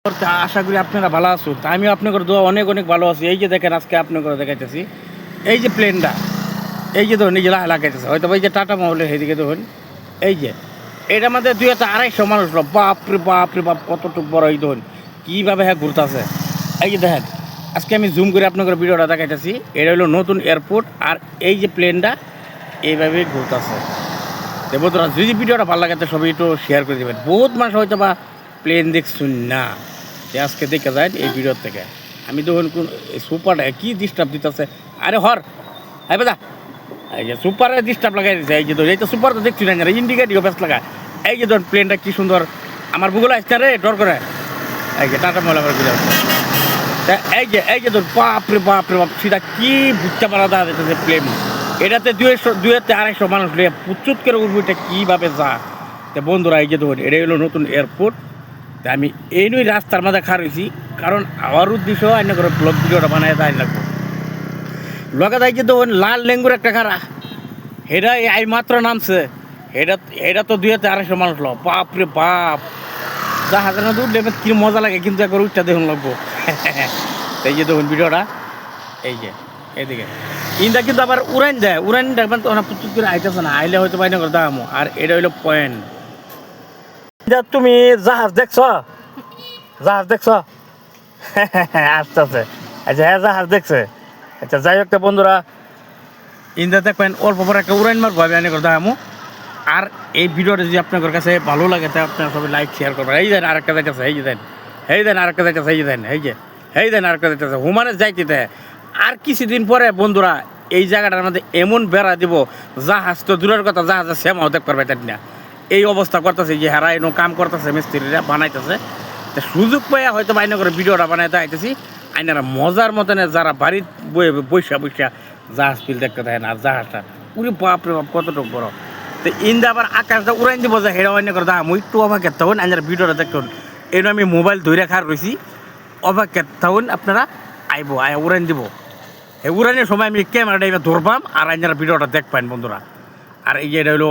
আশা করি আপনারা ভালো আছেন। আমিও আপনাদের দোয়া অনেক অনেক ভালো আছি। এই যে দেখেন আজকে আপনাদের দেখাইতেছি এই যে প্লেনটা, এই যে ধরুন এই যে লাগাইতেছে হয়তো এই যে টাটা মহলের এদিকে ধরুন এই যে এটার মধ্যে 200-250 মানুষ বাপরে বাপরে বাপ কতটুকু বড় এই ধরুন কীভাবে হ্যাঁ ঘুরতেছে। এই যে দেখেন আজকে আমি জুম করে আপনাদের ভিডিওটা দেখাইতেছি। এটা হলো নতুন এয়ারপোর্ট আর এই যে প্লেনটা এইভাবেই ঘুরতেছে। বন্ধুরা যদি ভিডিওটা ভালো লাগে তো সবাই একটু শেয়ার করে দেবেন। বহুত মানুষ হয়তো বা প্লেন দেখছুন না, আজকে দেখে যায় এই ভিডিওর থেকে। আমি তখন কোন সুপারটা কী ডিস্টার্ব দিতেছে, আরে হর হ্যাঁ বেদা এই যে সুপারে ডিস্টার্ব লাগাই দিচ্ছে। এই যে ধর এই তো সুপার তো দেখছি না, ইন্ডিকেটিভ বেশ লাগা। এই যে ধর প্লেনটা কী সুন্দর আমার ভূগোল আসছে রে ডর করে। এই যে টাটা মহল আবার ঘুরে আসছে। এই যে ধর বাপরে বাপরে বাপ সেটা কী বুঝতে পারা দেওয়া যেতেছে প্লেন। এটাতে 200-250 মানুষ প্রচুর করে উঠবো, এটা কীভাবে যা। তো বন্ধুরা এই যে ধরুন এটাই হলো নতুন এয়ারপোর্ট। তা আমি এই নই রাস্তার মাঝে খার হয়েছি, কারণ আমার উদ্দেশ্য আইনা করে ব্লগ ভিডিওটা বানায় তাই লাগবো। লগে তাই যে ধরুন লাল লেঙ্গুর একটা খারা এটা এই মাত্র নামছে। এটা তো 200-250 মানুষ লো, বাপরে বাপ যা হাজার না উঠলে কি মজা লাগে, কিন্তু একবার উঠটা দেখুন লাগবো। এই যে দেখুন ভিডিওটা এই যে এদিকে ইনটা কিন্তু আবার উড়াইন দেয়, উড়াইন দেখবেন তো ওনা প্রচুর করে আইতেছে না, আইলে হয়তো বাইনা করে দামো। আর এটা হইলো পয়েন্ট। তুমি জাহাজ দেখছ, জাহাজ দেখছ? আস্তে আস্তে আচ্ছা হ্যাঁ জাহাজ দেখছে। আচ্ছা যাই হোক বন্ধুরা ইন্দা দেখবেন অল্প পরে একটা উড়াইন মারবো আমি আইনা করে দামো। আর এই ভিডিওটা যদি আপনাদের কাছে ভালো লাগে তাই আপনারা সবাই লাইক শেয়ার করবেন। এই দেন আরেকটা যাইতেছে, এই যে দেন এই দেন আরেকটা যাইতেছে, এই যে দেন এই দেন আরেকটা যাইতেছে হুমানে যাইতে। আর কিছুদিন পরে বন্ধুরা এই জায়গাটার মধ্যে এমন বেড়া দিব জাহাজ তো দূরের কথা, জাহাজের শ্যামাও দেখ পারবে তাই না। এই অবস্থা করতেছে যে হারা এনো কাম করতেছে, মিস্ত্রিরা বানাইতেছে। তা সুযোগ পাইয়া হয়তো বাইনা করে ভিডিওটা বানাইতে আইতেছি। আইনারা মজার মতনে যারা বাড়ির বৈশা জাহাজ ফিল দেখতে থাকেন। আর জাহাজটা পুরো বাপরে বাপ কতটুকু বড়। তো ইন্দা আবার আকাশটা উড়াইন দিব যে হেরা অন্য করে দাম একটু অবাকের থাকুন। আইনারা ভিডিওটা দেখুন এই আমি মোবাইল ধরে খার রয়েছি, অবাকের থাকুন আপনারা আইব আয় উড়াইন দিব। এই উড়ানের সময় আমি ক্যামেরাটা এবার ধরবাম আর আইনারা ভিডিওটা দেখবেন বন্ধুরা। আর এই যে এটা হলো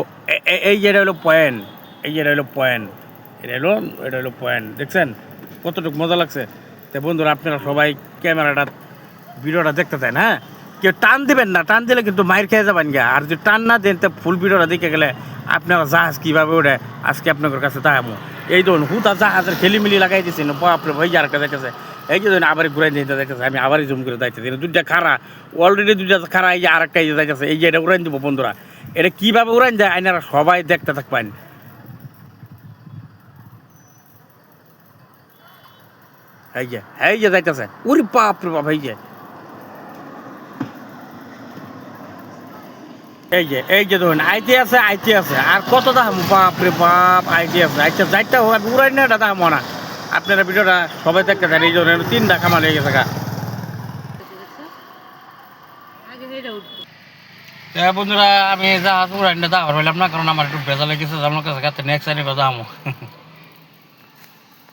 এটা হলো পয়েন্ট, এই যে এটা হলো পয়েন্ট, এটা হলো পয়েন্ট। দেখছেন কতটুকু মজা লাগছে। তো বন্ধুরা আপনারা সবাই ক্যামেরাটা ভিডিওটা দেখতে চান। হ্যাঁ কেউ টান দিবেন না, টান দিলে কিন্তু মাইর খেয়ে যাবেন গা। আর যদি টান না দেন তো ফুল ভিডিওটা দেখে গেলে আপনারা জাহাজ কীভাবে ওঠে আজকে আপনাদের কাছে তাহামো। এই ধরুন হুতা জাহাজের খেলিমিলি লাগাই দিচ্ছি না, বাপরে ভাই আর একটা দেখতেছে। এই যে ধরুন আবার ঘুরাই দিতে দেখতেছে, আমি আবারই জুম করে দেখতেছি দুইটা খারা অলরেডি, দুইটা খারা এই যে আরেকটা এই যে দেখতেছে। এই যে এটা উড়াই দিব বন্ধুরা, এটা কীভাবে উড়াই যায় আইনারা সবাই দেখতে থাকবেন। এই যে যাইতেছে উরি বাপরে বাপ। এই যে ধরুন আইতে আছে আর কত দাম বাপরে বাপ আইতে আছে। আচ্ছা যাইতে হোক উড়াই না দাদা মনা। আপনারা ভিডিওটা সবাই দেখতে চান। এই জন্য 3টা কামাল হয়ে গেছে গা। বন্ধুরা আমি জাহাজ উড়াই না দাম হইলাম না, কারণ আমার একটু বেজা লেগেছে আমার কাছে নেক্সট টাইমে দাম।